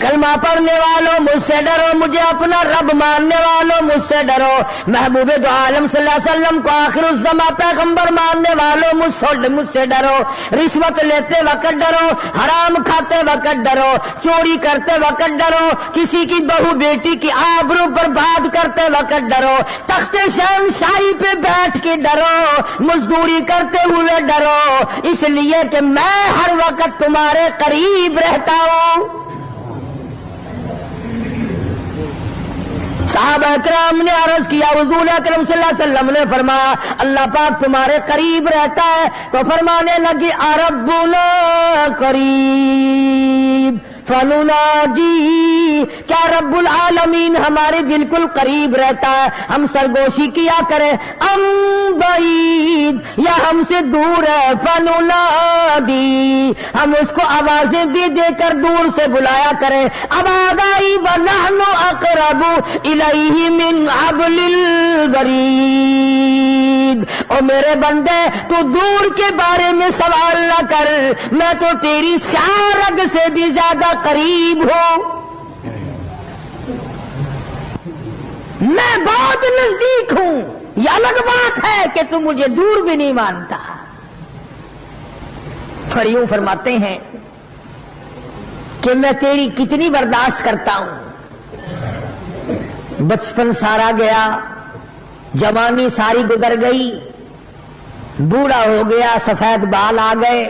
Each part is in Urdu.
کلمہ پڑھنے والوں مجھ سے ڈرو، مجھے اپنا رب ماننے والوں مجھ سے ڈرو، محبوب دو عالم صلی اللہ علیہ وسلم کو آخر الزماں پیغمبر ماننے والوں مجھ سے ڈرو، رشوت لیتے وقت ڈرو، حرام کھاتے وقت ڈرو، چوری کرتے وقت ڈرو، کسی کی بہو بیٹی کی آبرو برباد کرتے وقت ڈرو، تخت شہنشاہی پہ بیٹھ کے ڈرو، مزدوری کرتے ہوئے ڈرو، اس لیے کہ میں ہر وقت تمہارے قریب رہتا ہوں۔ صحابہ کرام نے عرض کیا، حضور اکرم صلی اللہ علیہ وسلم نے فرمایا اللہ پاک تمہارے قریب رہتا ہے، تو فرمانے لگی ربنا قریب فنناجی، کیا رب العالمین ہمارے بالکل قریب رہتا ہے، ہم سرگوشی کیا کریں، ام بعید، یا ہم سے دور ہے، فننادی، ہم اس کو آوازیں دے دے کر دور سے بلایا کریں، ابادائی ونحن اقرب الیہ من حبل الورید، او میرے بندے تو دور کے بارے میں سوال نہ کر، میں تو تیری شارگ سے بھی زیادہ قریب ہوں، میں بہت نزدیک ہوں، یہ الگ بات ہے کہ تم مجھے دور بھی نہیں مانتا۔ پھر یوں فرماتے ہیں کہ میں تیری کتنی برداشت کرتا ہوں، بچپن سارا گیا، جوانی ساری گزر گئی، بوڑھا ہو گیا، سفید بال آ گئے۔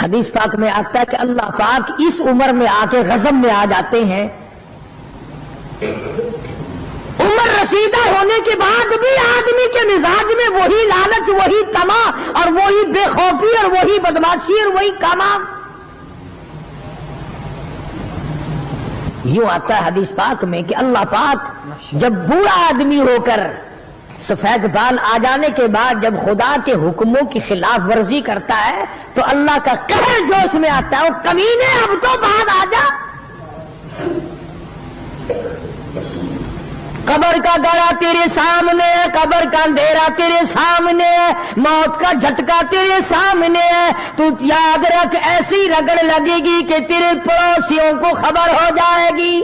حدیث پاک میں آتا ہے کہ اللہ پاک اس عمر میں آ کے غضب میں آ جاتے ہیں، عمر رسیدہ ہونے کے بعد بھی آدمی کے مزاج میں وہی لالچ، وہی طمع اور وہی بے خوفی اور وہی بدماشی اور وہی کام۔ یوں آتا ہے حدیث پاک میں کہ اللہ پاک جب بوڑھا آدمی ہو کر سفید بال آ جانے کے بعد جب خدا کے حکموں کی خلاف ورزی کرتا ہے تو اللہ کا قہر جوش میں آتا ہے، وہ کمینے اب تو بعد آ جا، قبر کا گڑا تیرے سامنے ہے، قبر کا اندھیرا تیرے سامنے ہے، موت کا جھٹکا تیرے سامنے ہے، تو یاد رکھ ایسی رگڑ لگے گی کہ تیرے پڑوسیوں کو خبر ہو جائے گی،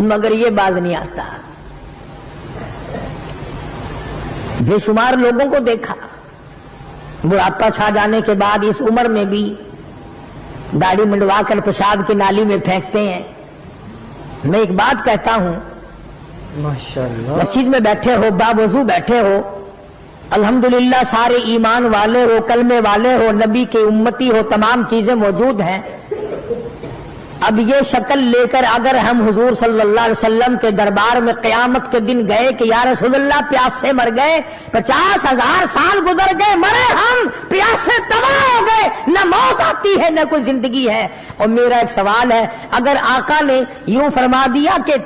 مگر یہ باز نہیں آتا۔ بے شمار لوگوں کو دیکھا بڑھاپا چھا جانے کے بعد اس عمر میں بھی داڑھی منڈوا کر پیشاب کی نالی میں پھینکتے ہیں۔ میں ایک بات کہتا ہوں، ماشاءاللہ مسجد میں بیٹھے ہو، باوضو بیٹھے ہو، الحمدللہ سارے ایمان والے ہو، کلمے والے ہو، نبی کے امتی ہو، تمام چیزیں موجود ہیں، اب یہ شکل لے کر اگر ہم حضور صلی اللہ علیہ وسلم کے دربار میں قیامت کے دن گئے کہ یا رسول اللہ پیاس سے مر گئے، 50,000 سال گزر گئے، مرے ہم، پیاس سے تباہ ہو گئے، نہ موت آتی ہے نہ کوئی زندگی ہے، اور میرا ایک سوال ہے، اگر آقا نے یوں فرما دیا کہ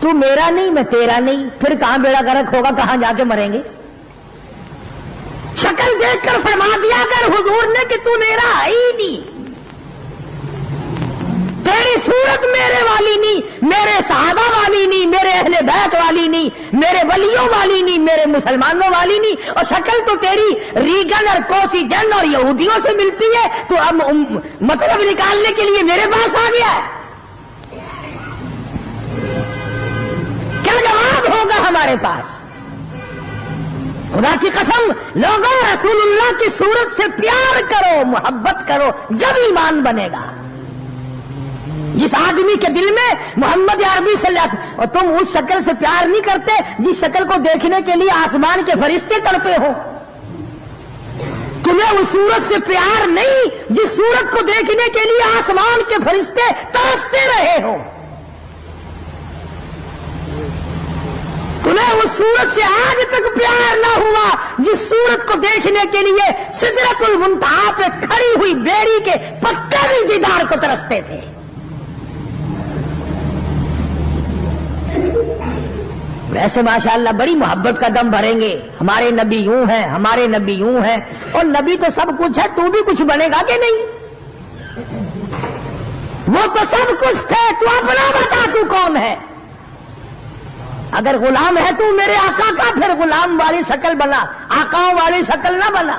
تو میرا نہیں میں تیرا نہیں، پھر کہاں بیڑا غرق ہوگا، کہاں جا کے مریں گے؟ شکل دیکھ کر فرما دیا اگر حضور نے کہ تو میرا ہے ہی نہیں، تیری صورت میرے والی نہیں، میرے صحابہ والی نہیں، میرے اہل بیت والی نہیں، میرے ولیوں والی نہیں، میرے مسلمانوں والی نہیں، اور شکل تو تیری ریگن اور کوسی جن اور یہودیوں سے ملتی ہے، تو اب مطلب نکالنے کے لیے میرے پاس آ گیا ہے، کیا جواب ہوگا ہمارے پاس؟ خدا کی قسم لوگوں رسول اللہ کی صورت سے پیار کرو، محبت کرو، جب ایمان بنے گا۔ جس آدمی کے دل میں محمد عربی صلی اللہ علیہ وسلم، اور تم اس شکل سے پیار نہیں کرتے جس شکل کو دیکھنے کے لیے آسمان کے فرشتے تڑپے ہو، تمہیں اس صورت سے پیار نہیں جس صورت کو دیکھنے کے لیے آسمان کے فرشتے ترستے رہے ہو، تمہیں اس صورت سے آج تک پیار نہ ہوا جس صورت کو دیکھنے کے لیے سدرۃ المنتہا پہ کھڑی ہوئی بیری کے پتے بھی دیدار کو ترستے تھے۔ ویسے ماشاءاللہ بڑی محبت کا دم بھریں گے، ہمارے نبی یوں ہیں، ہمارے نبی یوں ہیں، اور نبی تو سب کچھ ہے، تو بھی کچھ بنے گا کہ نہیں؟ وہ تو سب کچھ تھے، تو اپنا بتا تو کون ہے؟ اگر غلام ہے تو میرے آقا کا، پھر غلام والی شکل بنا، آقاؤں والی شکل نہ بنا۔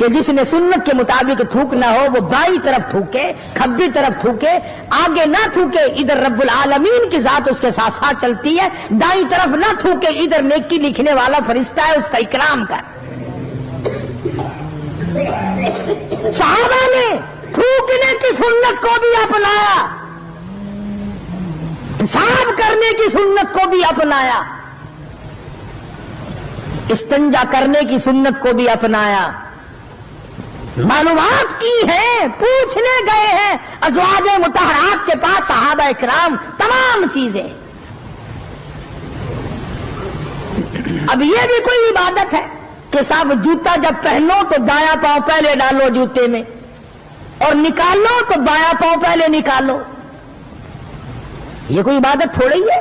کہ جس نے سنت کے مطابق تھوکنا ہو وہ بائیں طرف تھوکے، کھبی طرف تھوکے، آگے نہ تھوکے، ادھر رب العالمین کی ذات اس کے ساتھ ساتھ چلتی ہے، دائیں طرف نہ تھوکے، ادھر نیکی لکھنے والا فرشتہ ہے، اس کا اکرام کر۔ صحابہ نے تھوکنے کی سنت کو بھی اپنایا، پیشاب کرنے کی سنت کو بھی اپنایا، استنجا کرنے کی سنت کو بھی اپنایا، معلومات کی ہیں، پوچھنے گئے ہیں ازواج مطہرات کے پاس صحابہ اکرام تمام چیزیں۔ اب یہ بھی کوئی عبادت ہے کہ صاحب جوتا جب پہنو تو دایاں پاؤں پہلے ڈالو جوتے میں اور نکالو تو بایاں پاؤں پہلے نکالو؟ یہ کوئی عبادت تھوڑی ہے،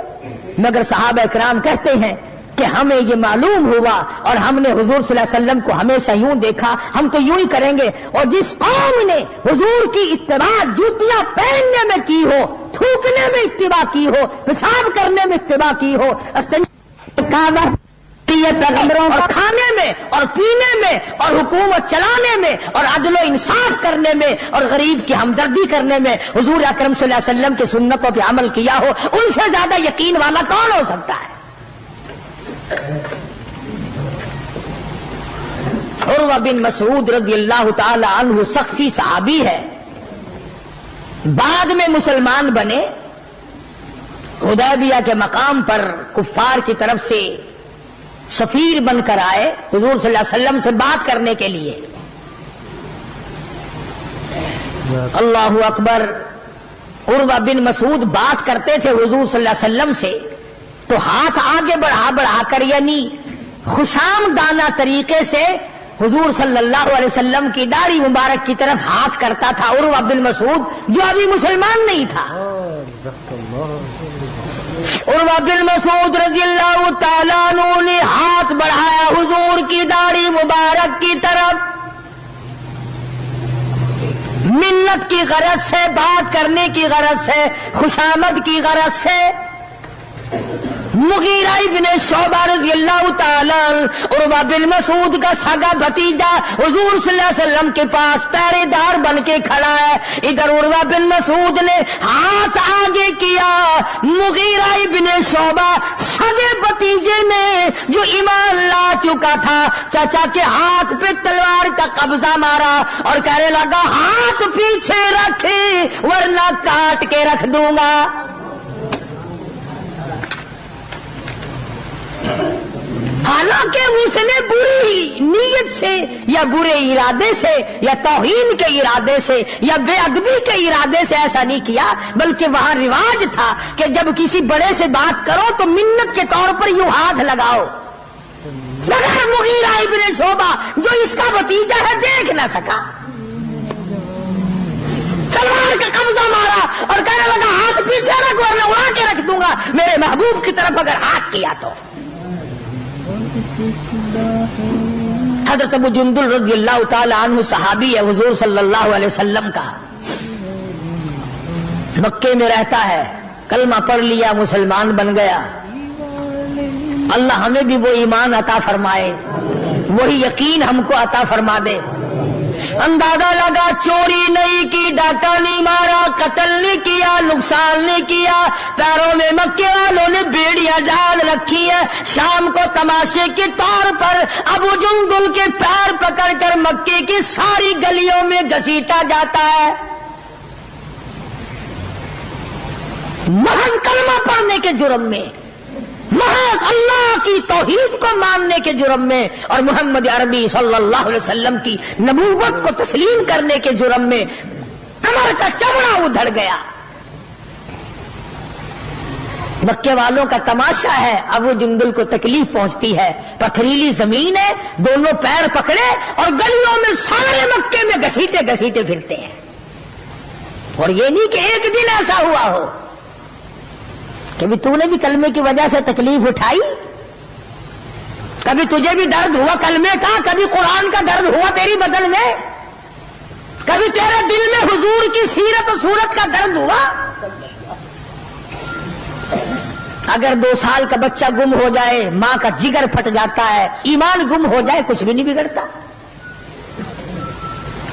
مگر صحابہ اکرام کہتے ہیں کہ ہمیں یہ معلوم ہوا اور ہم نے حضور صلی اللہ علیہ وسلم کو ہمیشہ یوں دیکھا، ہم تو یوں ہی کریں گے۔ اور جس قوم نے حضور کی اتباع جوتیاں پہننے میں کی ہو، تھوکنے میں اتباع کی ہو، پیشاب کرنے میں اتباع کی ہو، پیغمبروں اور کھانے میں اور پینے میں اور حکومت چلانے میں اور عدل و انصاف کرنے میں اور غریب کی ہمدردی کرنے میں حضور اکرم صلی اللہ علیہ وسلم کی سنتوں پہ عمل کیا ہو، ان سے زیادہ یقین والا کون ہو سکتا ہے؟ عروہ بن مسعود رضی اللہ تعالی عنہ سخفی صحابی ہے، بعد میں مسلمان بنے، حدیبیہ کے مقام پر کفار کی طرف سے سفیر بن کر آئے حضور صلی اللہ علیہ وسلم سے بات کرنے کے لیے۔ اللہ اکبر، عروہ بن مسعود بات کرتے تھے حضور صلی اللہ علیہ وسلم سے تو ہاتھ آگے بڑھا بڑھا کر، یعنی خوشامدانہ طریقے سے حضور صلی اللہ علیہ وسلم کی داڑھی مبارک کی طرف ہاتھ کرتا تھا عروہ بن مسعود، جو ابھی مسلمان نہیں تھا۔ عروہ بن مسعود رضی اللہ تعالیٰ عنہ نے ہاتھ بڑھایا حضور کی داڑھی مبارک کی طرف، منت کی غرض سے، بات کرنے کی غرض سے، خوشامد کی غرض سے۔ مغیرہ ابن شعبہ رضی اللہ تعالیٰ عروہ بن مسعود کا سگا بھتیجا حضور صلی اللہ علیہ وسلم کے پاس پہرے دار بن کے کھڑا ہے، ادھر عروہ بن مسعود نے ہاتھ آگے کیا، مغیرہ ابن شعبہ سگے بھتیجے نے جو ایمان لا چکا تھا چچا کے ہاتھ پہ تلوار کا قبضہ مارا اور کہنے لگا ہاتھ پیچھے رکھے ورنہ کاٹ کے رکھ دوں گا۔ حالانکہ اس نے بری نیت سے یا برے ارادے سے یا توہین کے ارادے سے یا بے ادبی کے ارادے سے ایسا نہیں کیا، بلکہ وہاں رواج تھا کہ جب کسی بڑے سے بات کرو تو منت کے طور پر یوں ہاتھ لگاؤ، مگر مغیرہ ابن شعبہ جو اس کا بھتیجا ہے دیکھ نہ سکا، تلوار کا قبضہ مارا اور کہنے لگا ہاتھ پیچھے رکھ ورنہ اڑا کے رکھ دوں گا میرے محبوب کی طرف اگر ہاتھ کیا تو۔ حضرت ابو جندل رضی اللہ تعالی عنہ صحابی ہے حضور صلی اللہ علیہ وسلم کا، مکے میں رہتا ہے، کلمہ پڑھ لیا، مسلمان بن گیا۔ اللہ ہمیں بھی وہ ایمان عطا فرمائے، وہی یقین ہم کو عطا فرما دے۔ اندازہ لگا چوری نہیں کی، ڈاکہ نہیں مارا، قتل نہیں کیا، نقصان نہیں کیا، پیروں میں مکے والوں نے بیڑیاں ڈال رکھی ہیں، شام کو تماشے کے طور پر ابو جندل کے پیر پکڑ کر مکے کی ساری گلیوں میں گھسیٹا جاتا ہے، محض کلمہ پڑھنے کے جرم میں، محض اللہ کی توحید کو ماننے کے جرم میں اور محمد عربی صلی اللہ علیہ وسلم کی نبوت کو تسلیم کرنے کے جرم میں کمر کا چمڑا ادھڑ گیا۔ مکے والوں کا تماشا ہے، ابو جندل کو تکلیف پہنچتی ہے، پتھریلی زمین ہے، دونوں پیر پکڑے اور گلیوں میں سارے مکے میں گھسیٹے گھسیٹے پھرتے ہیں۔ اور یہ نہیں کہ ایک دن ایسا ہوا ہو کبھی تو نے بھی کلمے کی وجہ سے تکلیف اٹھائی، کبھی تجھے بھی درد ہوا کلمے کا، کبھی قرآن کا درد ہوا تیری بدن میں، کبھی تیرے دل میں حضور کی سیرت و صورت کا درد ہوا۔ اگر 2 سال کا بچہ گم ہو جائے، ماں کا جگر پھٹ جاتا ہے، ایمان گم ہو جائے، کچھ بھی نہیں بگڑتا۔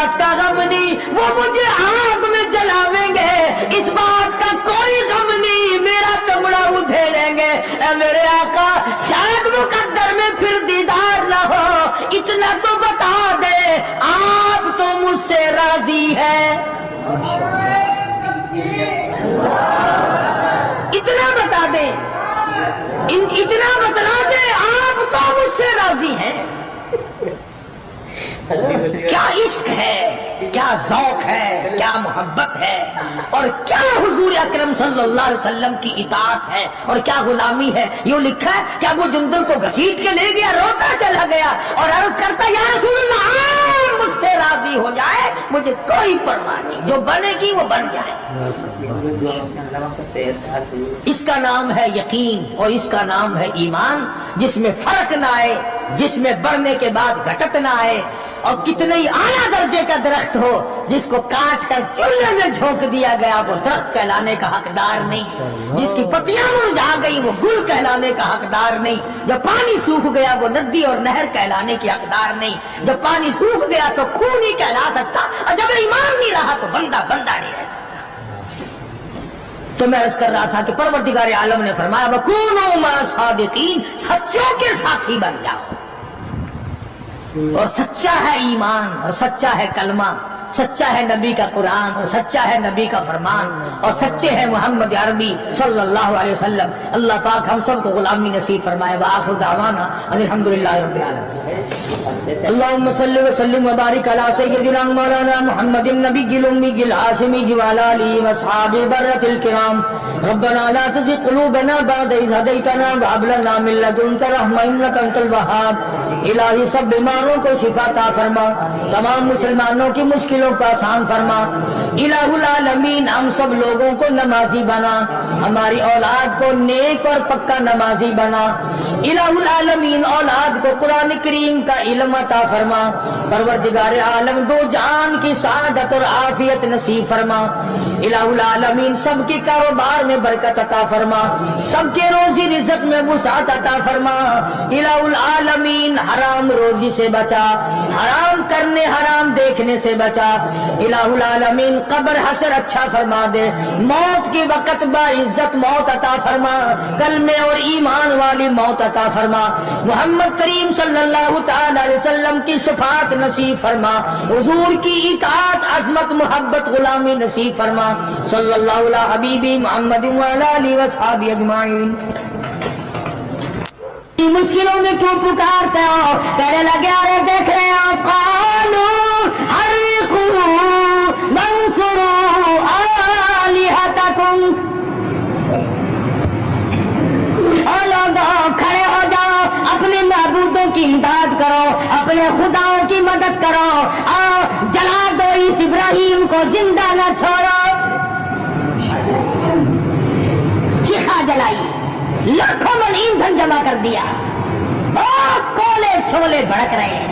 بات کا غم نہیں، وہ مجھے آگ میں جلاویں گے، اس بات کا کوئی غم نہیں، میرا چمڑا ادھیڑیں گے۔ اے میرے آقا شاید مقدر میں پھر دیدار نہ ہو، اتنا تو بتا دے آپ تو مجھ سے راضی ہے، اتنا بتا دے، اتنا بتلا دے آپ تو مجھ سے راضی ہیں۔ کیا عشق ہے، کیا ذوق ہے، کیا محبت ہے، اور کیا حضور اکرم صلی اللہ علیہ وسلم کی اطاعت ہے، اور کیا غلامی ہے۔ یوں لکھا ہے کہ ابو جندل کو گھسیٹ کے لے گیا، روتا چلا گیا اور عرض کرتا یا رسول اللہ آپ مجھ سے راضی ہو جائے، مجھے کوئی پرواہ نہیں، جو بنے گی وہ بن جائے۔ اس کا نام ہے یقین اور اس کا نام ہے ایمان، جس میں فرق نہ آئے، جس میں بڑھنے کے بعد گھٹت نہ آئے، اور کتنے ہی اعلیٰ درجے کا درخت ہو، جس کو کاٹ کر چولہے میں جھونک دیا گیا وہ درخت کہلانے کا حقدار نہیں، جس کی پتیاں مرجھا گئی وہ گل کہلانے کا حقدار نہیں، جو پانی سوکھ گیا وہ ندی اور نہر کہلانے کی حقدار نہیں، جو پانی سوکھ گیا تو خون ہی کہلا سکتا، اور جب ایمان نہیں رہا تو بندہ نہیں رہ سکتا۔ تو میں عرض کر رہا تھا کہ پروردگار عالم نے فرمایا وَكُونُوا مَعَ الصَّادِقِينَ، سچوں کے ساتھی بن جاؤ، اور سچا ہے ایمان، اور سچا ہے کلمہ، سچا ہے نبی کا قرآن، اور سچا ہے نبی کا فرمان، اور سچے ہیں محمد عربی صلی اللہ علیہ وسلم۔ اللہ پاک ہم سب کو غلامی نصیب فرمائے۔ وآخر دعوانا ان الحمدللہ رب العالمین۔ اللہم صلی وسلم وبارک علی سیدنا مولانا محمد النبی الامی الہاشمی وعلی آلہ واصحابہ برۃ الکرام۔ ربنا لا تزغ قلوبنا بعد إذ هديتنا وهب لنا من لدنك رحمة إنك أنت الوهاب۔ الہی سب بیماروں کو شفا عطا فرما، تمام مسلمانوں کی مشکلوں کو آسان فرما۔ الہ العالمین ہم سب لوگوں کو نمازی بنا، ہماری اولاد کو نیک اور پکا نمازی بنا۔ الہ العالمین اولاد کو قرآن کریم کا علم عطا فرما۔ پروردگار عالم دو جہان کی سعادت اور عافیت نصیب فرما۔ الہ العالمین سب کے کاروبار میں برکت عطا فرما، سب کے روزی رزق میں وسعت عطا فرما۔ الہ العالمین حرام روزی سے بچا، حرام کرنے حرام دیکھنے سے بچا۔ الہ العالمین قبر حشر اچھا فرما دے، موت کے وقت باعزت موت عطا فرما، کلمے اور ایمان والی موت عطا فرما۔ محمد کریم صلی اللہ تعالی علیہ وسلم کی شفاعت نصیب فرما، حضور کی اطاعت عظمت محبت غلامی نصیب فرما۔ صلی اللہ علیہ حبیبی محمد وعلی آلہ وصحبہ اجمعین۔ مشکلوں میں کیوں پکارتے ہو؟ کہنے لگے ارے دیکھ رہے ہو قالوا حرقوا وانصروا آلہتکم، اور لوگوں کھڑے ہو جاؤ، اپنے معبودوں کی امداد کرو، اپنے خداؤں کی مدد کرو، اور جلا دو اس ابراہیم کو، زندہ نہ چھوڑو۔ چیخا جلائی، لاکھوں من ایندھن جمع کر دیا، اور کولے شولے بھڑک رہے ہیں۔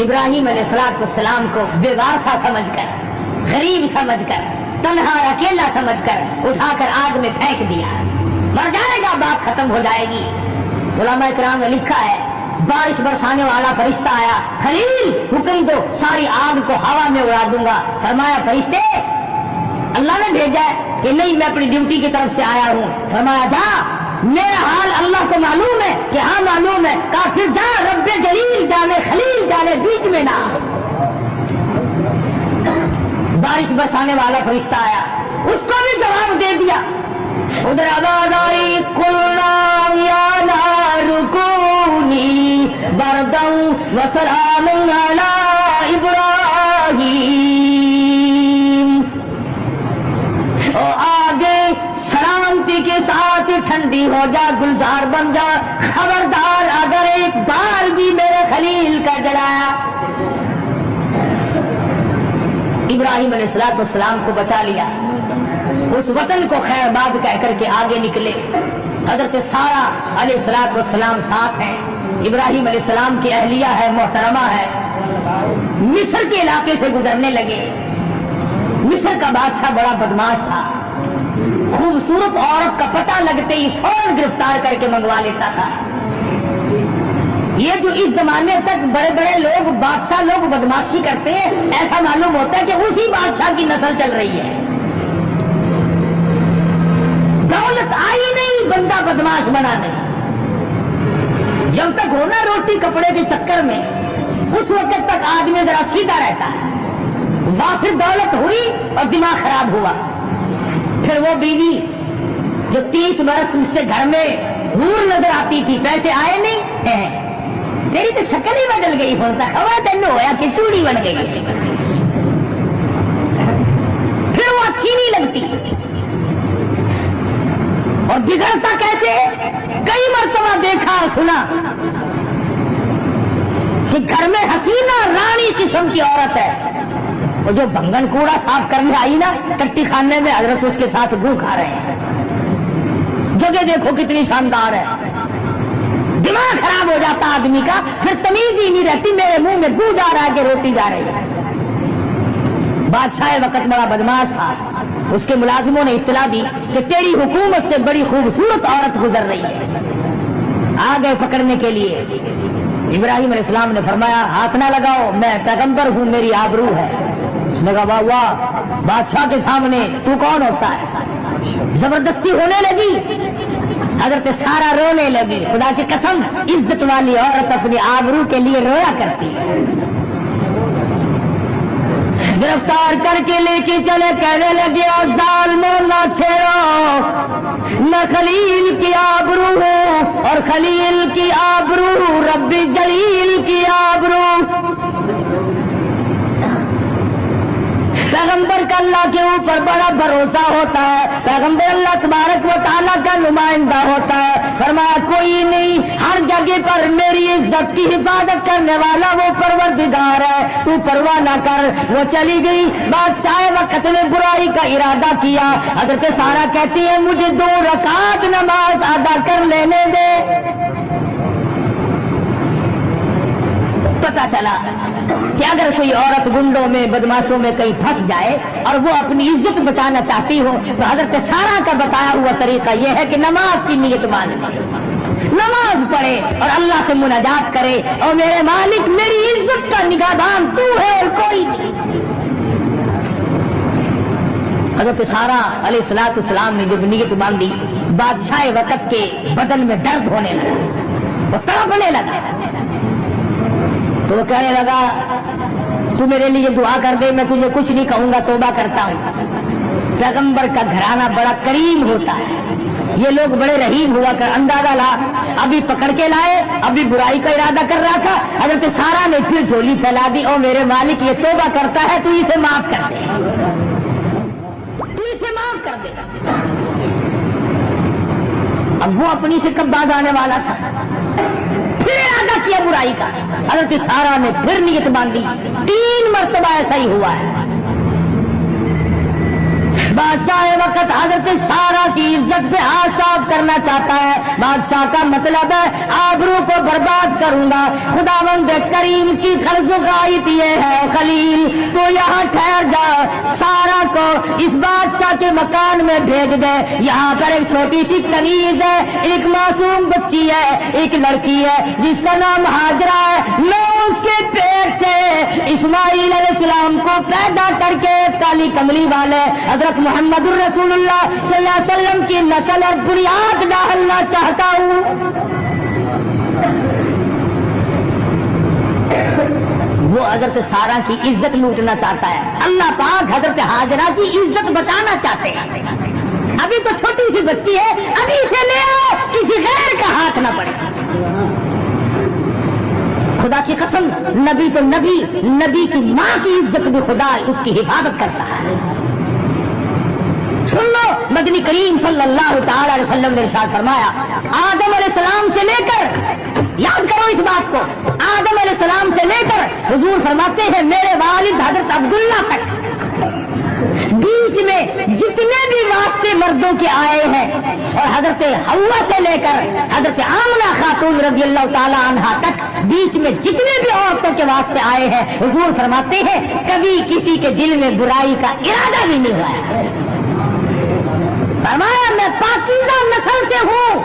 ابراہیم علیہ السلام کو بے واسطہ سمجھ کر، غریب سمجھ کر، تنہا اکیلا سمجھ کر اٹھا کر آگ میں پھینک دیا۔ مر جائے گا، بات ختم ہو جائے گی۔ علماء کرام نے لکھا ہے بارش برسانے والا فرشتہ آیا، خلیل حکم دو ساری آگ کو ہوا میں اڑا دوں گا۔ فرمایا فرشتے اللہ نے بھیجا ہے کہ نہیں، میں اپنی ڈیوٹی کی طرف سے آیا ہوں۔ فرمایا جا، میرا حال اللہ کو معلوم ہے کہ ہاں معلوم ہے، کہا پھر جا، رب جلیل جانے خلیل جانے، بیچ میں نہ۔ بارش برسانے والا فرشتہ آیا، اس کو بھی جواب دے دیا۔ ادھر آواز آئی قلنا یا نار کونی بردا وسلاما علی ابراہیم، آگے سلامتی کے ساتھ ٹھنڈی ہو جا، گلزار بن جا، خبردار اگر ایک بار بھی میرے خلیل کا جلایا۔ ابراہیم علیہ السلام کو بچا لیا، اس وطن کو خیر باد کہہ کر کے آگے نکلے۔ حضرت سارہ علیہ السلام ساتھ ہیں، ابراہیم علیہ السلام کی اہلیہ ہے، محترمہ ہے۔ مصر کے علاقے سے گزرنے لگے۔ مصر کا بادشاہ بڑا بدماش تھا، خوبصورت عورت کا پتہ لگتے ہی فوراً گرفتار کر کے منگوا لیتا تھا۔ یہ جو اس زمانے تک بڑے بڑے لوگ بادشاہ لوگ بدماشی کرتے ہیں، ایسا معلوم ہوتا ہے کہ اسی بادشاہ کی نسل چل رہی ہے۔ دولت آئی نہیں، بندہ بدماش بنا نہیں۔ جب تک ہونا روٹی کپڑے کے چکر میں، اس وقت تک آدمی ذرا سیدھا رہتا ہے، پھر دولت ہوئی اور دماغ خراب ہوا، پھر وہ بیوی جو 30 برس سے گھر میں حور نظر آتی تھی، پیسے آئے نہیں، تیری تو شکل ہی بدل گئی، ہوتا ہوا تین ہوا کہ چوڑی بن گئی، پھر وہ اچھی نہیں لگتی۔ اور بگڑتا کیسے؟ کئی مرتبہ دیکھا اور سنا کہ گھر میں حسینہ رانی قسم کی عورت ہے، وہ جو بنگن کوڑا صاف کرنے آئی نا کٹی خانے میں، حضرت اس کے ساتھ گو کھا رہے ہیں، جگہ دیکھو کتنی شاندار ہے، دماغ خراب ہو جاتا آدمی کا، پھر تمیز ہی نہیں رہتی، میرے منہ میں گو جا رہا ہے کہ روٹی جا رہی ہے۔ بادشاہ وقت بڑا بدماش تھا، اس کے ملازموں نے اطلاع دی کہ تیری حکومت سے بڑی خوبصورت عورت گزر رہی ہے، آ گئے پکڑنے کے لیے۔ ابراہیم علیہ السلام نے فرمایا ہاتھ نہ لگاؤ، میں پیغمبر ہوں، میری آبرو ہے۔ اس نے کہا واہ واہ، بادشاہ کے سامنے تو کون ہوتا ہے؟ زبردستی ہونے لگی، حضرت سارا رونے لگی۔ خدا کی قسم، عزت والی عورت اپنی آبرو کے لیے رویا کرتی ہے۔ گرفتار کر کے لے کے چلے، کہنے لگے ظالموں نہ چھیڑو، نہ خلیل کی آبرو ہو، اور خلیل کی آبرو رب جلیل کی آبرو۔ پیغمبر کا اللہ کے اوپر بڑا بھروسہ ہوتا ہے، پیغمبر اللہ تبارک و تعالیٰ کا نمائندہ ہوتا ہے۔ فرمایا کوئی نہیں، ہر جگہ پر میری عزت کی حفاظت کرنے والا وہ پروردگار ہے، تو پرواہ نہ کر۔ وہ چلی گئی، بادشاہ وقت نے برائی کا ارادہ کیا۔ حضرت سارا کہتی ہے مجھے 2 رکعت نماز ادا کر لینے دے۔ پتا چلا کہ اگر کوئی عورت گنڈوں میں بدماشوں میں کہیں پھنس جائے اور وہ اپنی عزت بچانا چاہتی ہو تو حضرت سارا کا بتایا ہوا طریقہ یہ ہے کہ نماز کی نیت مان لے، نماز پڑھے اور اللہ سے مناجات کرے، اور میرے مالک میری عزت کا نگہبان تو ہے اور کوئی نہیں۔ حضرت سارا علیہ الصلوۃ والسلام نے جب نیت باندھی، بادشاہ وقت کے بدن میں درد ہونے لگا، وہ تڑپنے لگا، تو وہ کہنے لگا تو میرے لیے دعا کر دے، میں تجھے کچھ نہیں کہوں گا، توبہ کرتا ہوں۔ پیغمبر کا گھرانہ بڑا کریم ہوتا ہے، یہ لوگ بڑے رحیم ہوا کر، اندازہ لا، ابھی پکڑ کے لائے، ابھی برائی کا ارادہ کر رہا تھا، حضرت سارا نے پھر جھولی پھیلا دی، او میرے مالک یہ توبہ کرتا ہے، تو اسے معاف کر دے، تو اسے معاف کر دے۔ اب وہ اپنی سے کب باز آنے والا تھا، پھر ارادہ کیا برائی کا، حضرت سارا نے پھر نیت باندھی، 3 مرتبہ ایسا ہی ہوا ہے۔ بادشاہ وقت حضرت سارا کی عزت سے ہاتھ صاف کرنا چاہتا ہے، بادشاہ کا مطلب ہے آبرو کو برباد کروں گا۔ خداوند کریم کی خرزغائت یہ ہے خلیل تو یہاں ٹھہر جا، سارا کو اس بادشاہ کے مکان میں بھیج دے، یہاں پر ایک چھوٹی سی کنیز ہے، ایک معصوم بچی ہے، ایک لڑکی ہے جس کا نام ہاجرہ ہے، میں اس کے پیٹ سے اسماعیل علیہ السلام کو پیدا کر کے کالی کملی والے حضرت محمد الرسول اللہ صلی اللہ علیہ وسلم کی نسل اور بنیاد ڈالنا چاہتا ہوں۔ وہ حضرت سارا کی عزت لوٹنا چاہتا ہے، اللہ پاک حضرت ہاجرہ کی عزت بچانا چاہتے ہیں۔ ابھی تو چھوٹی سی بچی ہے، ابھی اسے لے آؤ، کسی غیر کا ہاتھ نہ پڑے۔ خدا کی قسم، نبی تو نبی، نبی کی ماں کی عزت بھی خدا اس کی حفاظت کرتا ہے۔ سن لو، مدنی کریم صلی اللہ تعالی علیہ وسلم نے ارشاد فرمایا، آدم علیہ السلام سے لے کر، یاد کرو اس بات کو، آدم علیہ السلام سے لے کر حضور فرماتے ہیں میرے والد حضرت عبداللہ تک، بیچ میں جتنے بھی واسطے مردوں کے آئے ہیں، اور حضرت حوا سے لے کر حضرت آمنہ خاتون رضی اللہ تعالی عنہا تک بیچ میں جتنے بھی عورتوں کے واسطے آئے ہیں، حضور فرماتے ہیں کبھی کسی کے دل میں برائی کا ارادہ بھی نہیں ہوا ہے۔ فرمایا میں پاکیزہ نسل سے ہوں،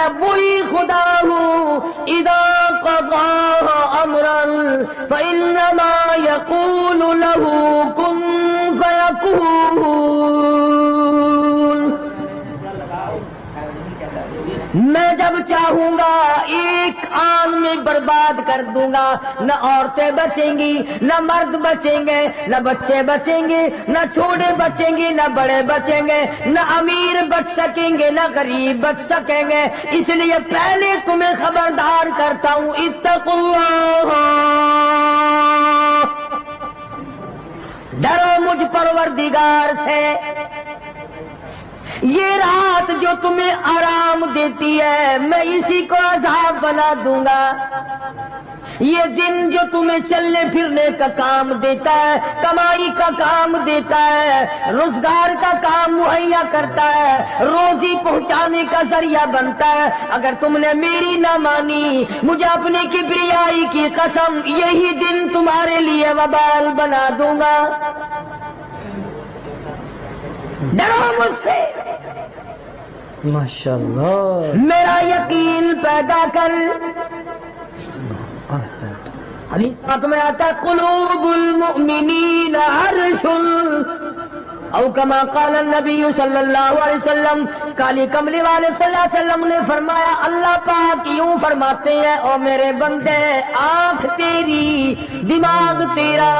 میں وہی خدا ہوں اذا قضا امرا فانما یقول له کن فیکون. میں جب چاہوں گا ایک آن میں برباد کر دوں گا. نہ عورتیں بچیں گی، نہ مرد بچیں گے، نہ بچے بچیں گے، نہ چھوٹے بچیں گے، نہ بڑے بچیں گے، نہ امیر بچ سکیں گے، نہ غریب بچ سکیں گے. اس لیے پہلے تمہیں خبردار کرتا ہوں اتقوا اللہ، ڈرو مجھ پروردگار سے. یہ رات جو تمہیں آرام دیتی ہے میں اسی کو عذاب بنا دوں گا. یہ دن جو تمہیں چلنے پھرنے کا کام دیتا ہے، کمائی کا کام دیتا ہے، روزگار کا کام مہیا کرتا ہے، روزی پہنچانے کا ذریعہ بنتا ہے، اگر تم نے میری نہ مانی، مجھے اپنی کبریائی کی قسم یہی دن تمہارے لیے وبال بنا دوں گا. ڈرو مجھ سے، ماشاءاللہ. میرا یقین پیدا کر. حدیث میں آتا ہے قلوب المؤمنین عرش او کما قال النبی صلی اللہ علیہ وسلم. کالی کملی والے صلی اللہ علیہ وسلم نے فرمایا اللہ پاک یوں فرماتے ہیں او میرے بندے، آنکھ تیری، دماغ تیرا،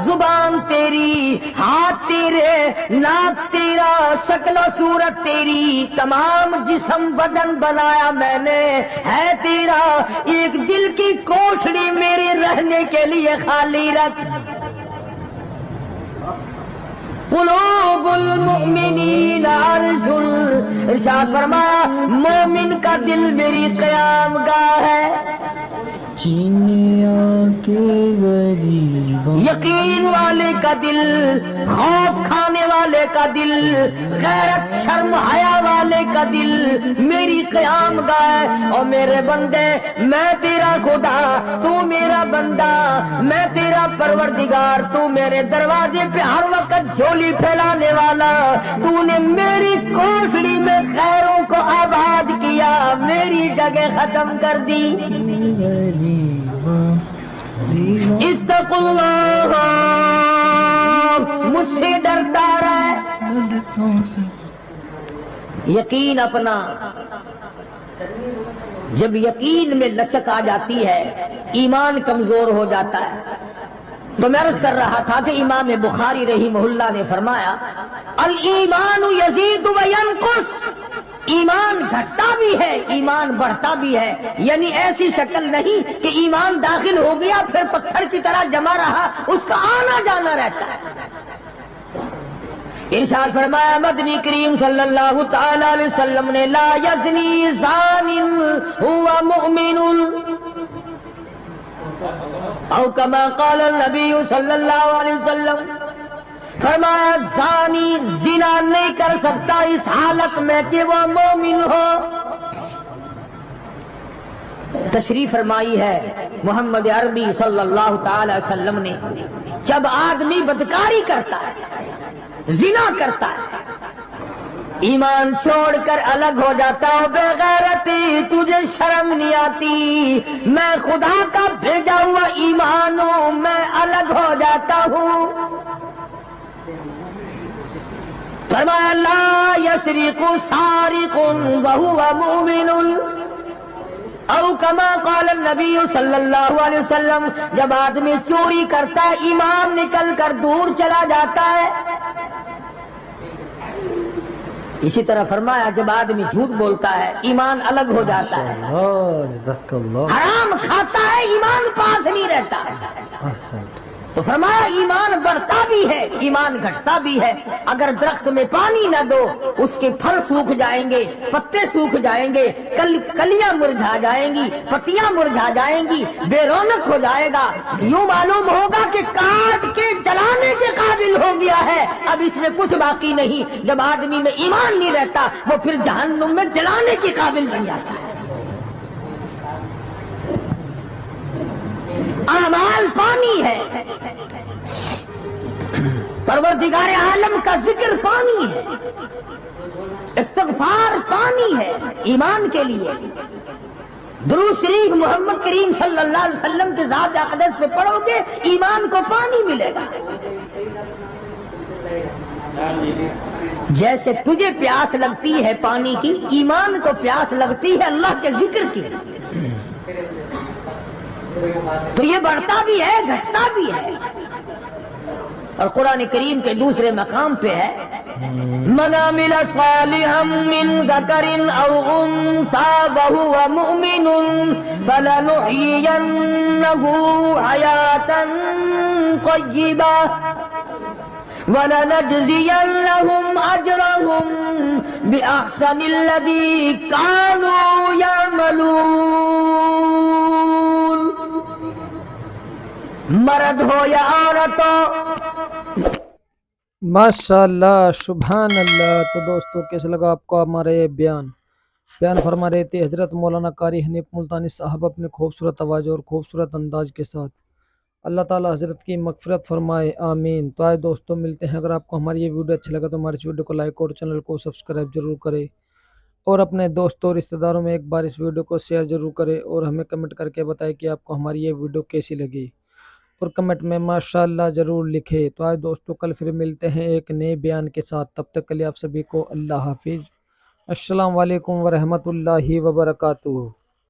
زبان تیری، ہاتھ تیرے، ناک تیرا، شکل و صورت تیری، تمام جسم بدن بنایا میں نے ہے تیرا. ایک دل کی کوٹھڑی میرے رہنے کے لیے خالی رکھ. قلوب المؤمنین عرش. ارشاد فرمایا مومن کا دل میری قیام گاہ ہے. چینیا کے غریبوں، یقین والے کا دل، خوف کھانے والے کا دل، غیرت شرم حیا والے کا دل میری قیام گاہ ہے. اور میرے بندے میں تیرا خدا، تو میرا بندہ، میں تیرا پروردگار، تو میرے دروازے پہ ہر وقت جھولی پھیلانے والا. تو نے میری کوٹھڑی میں خیروں کو آباد کیا، میری جگہ ختم کر دی. اتقوا اللہ، مجھ سے ڈرتا رہے. یقین اپنا، جب یقین میں لچک آ جاتی ہے ایمان کمزور ہو جاتا ہے. تو میں عرض کر رہا تھا کہ امام بخاری رحمہ اللہ نے فرمایا الایمان یزید و ینقص. ایمان گھٹتا بھی ہے، ایمان بڑھتا بھی ہے. یعنی ایسی شکل نہیں کہ ایمان داخل ہو گیا پھر پتھر کی طرح جمع رہا، اس کا آنا جانا رہتا ہے. ارشاد فرمایا مدنی کریم صلی اللہ تعالی علیہ وسلم نے لا یزنی زان هو مؤمن او کما قال النبی صلی اللہ علیہ وسلم. فرمایا زانی زنا نہیں کر سکتا اس حالت میں کہ وہ مومن ہو. تشریف فرمائی ہے محمد عربی صلی اللہ تعالی وسلم نے جب آدمی بدکاری کرتا ہے، زنا کرتا ہے، ایمان چھوڑ کر الگ ہو جاتا ہو، بے غیرتی تجھے شرم نہیں آتی، میں خدا کا بھیجا ہوا ایمان ہوں، میں الگ ہو جاتا ہوں. فرمایا لا یسرق سارق وهو مؤمن او کما قال النبی صلی اللہ علیہ وسلم. جب آدمی چوری کرتا ہے ایمان نکل کر دور چلا جاتا ہے. اسی طرح فرمایا جب آدمی جھوٹ بولتا ہے ایمان الگ ہو جاتا ہے. جزاک اللہ. حرام کھاتا ہے ایمان پاس نہیں رہتا ہے. احسنت. تو فرمایا ایمان بڑھتا بھی ہے، ایمان گھٹتا بھی ہے. اگر درخت میں پانی نہ دو اس کے پھل سوکھ جائیں گے، پتے سوکھ جائیں گے، کلیاں مرجھا جائیں گی، پتیاں مرجھا جائیں گی، بے رونق ہو جائے گا. یوں معلوم ہوگا کہ کاٹ کے جلانے کے قابل ہو گیا ہے، اب اس میں کچھ باقی نہیں. جب آدمی میں ایمان نہیں رہتا وہ پھر جہنم میں جلانے کے قابل بن جاتا ہے. اعمال پانی ہے، پروردگار عالم کا ذکر پانی ہے. استغفار پانی ہے ایمان کے لیے. درود شریف محمد کریم صلی اللہ علیہ وسلم کے ذات اقدس پہ پڑھو گے ایمان کو پانی ملے گا. جیسے تجھے پیاس لگتی ہے پانی کی، ایمان کو پیاس لگتی ہے اللہ کے ذکر کی. تو یہ بڑھتا بھی ہے گھٹتا بھی ہے. اور قرآن کریم کے دوسرے مقام پہ ہے من عمل صالحا من ذکر او انثى وهو مؤمن فلنحيينه حياة طيبة وَلَنَجْزِيَنَّهُمْ أَجْرَهُمْ بِأَحْسَنِ الَّذِي كَانُوا يَعْمَلُونَ. مرد ہو یا عورت ہو. ماشاءاللہ سبحان اللہ. تو دوستو کیسا لگا آپ کو ہمارا یہ بیان فرما رہے تھے حضرت مولانا قاری حنیف ملتانی صاحب اپنے خوبصورت آواز اور خوبصورت انداز کے ساتھ. اللہ تعالی حضرت کی مغفرت فرمائے آمین. تو آئے دوستو ملتے ہیں. اگر آپ کو ہماری یہ ویڈیو اچھا لگا تو ہمارے اس ویڈیو کو لائک اور چینل کو سبسکرائب ضرور کرے اور اپنے دوستوں اور رشتہ داروں میں ایک بار اس ویڈیو کو شیئر ضرور کرے اور ہمیں کمنٹ کر کے بتائے کہ آپ کو ہماری یہ ویڈیو کیسی لگی اور کمنٹ میں ماشاءاللہ ضرور لکھے. تو آئے دوستو کل پھر ملتے ہیں ایک نئے بیان کے ساتھ. تب تک کے لیے آپ سبھی کو اللہ حافظ. السلام علیکم ورحمۃ اللہ وبرکاتہ.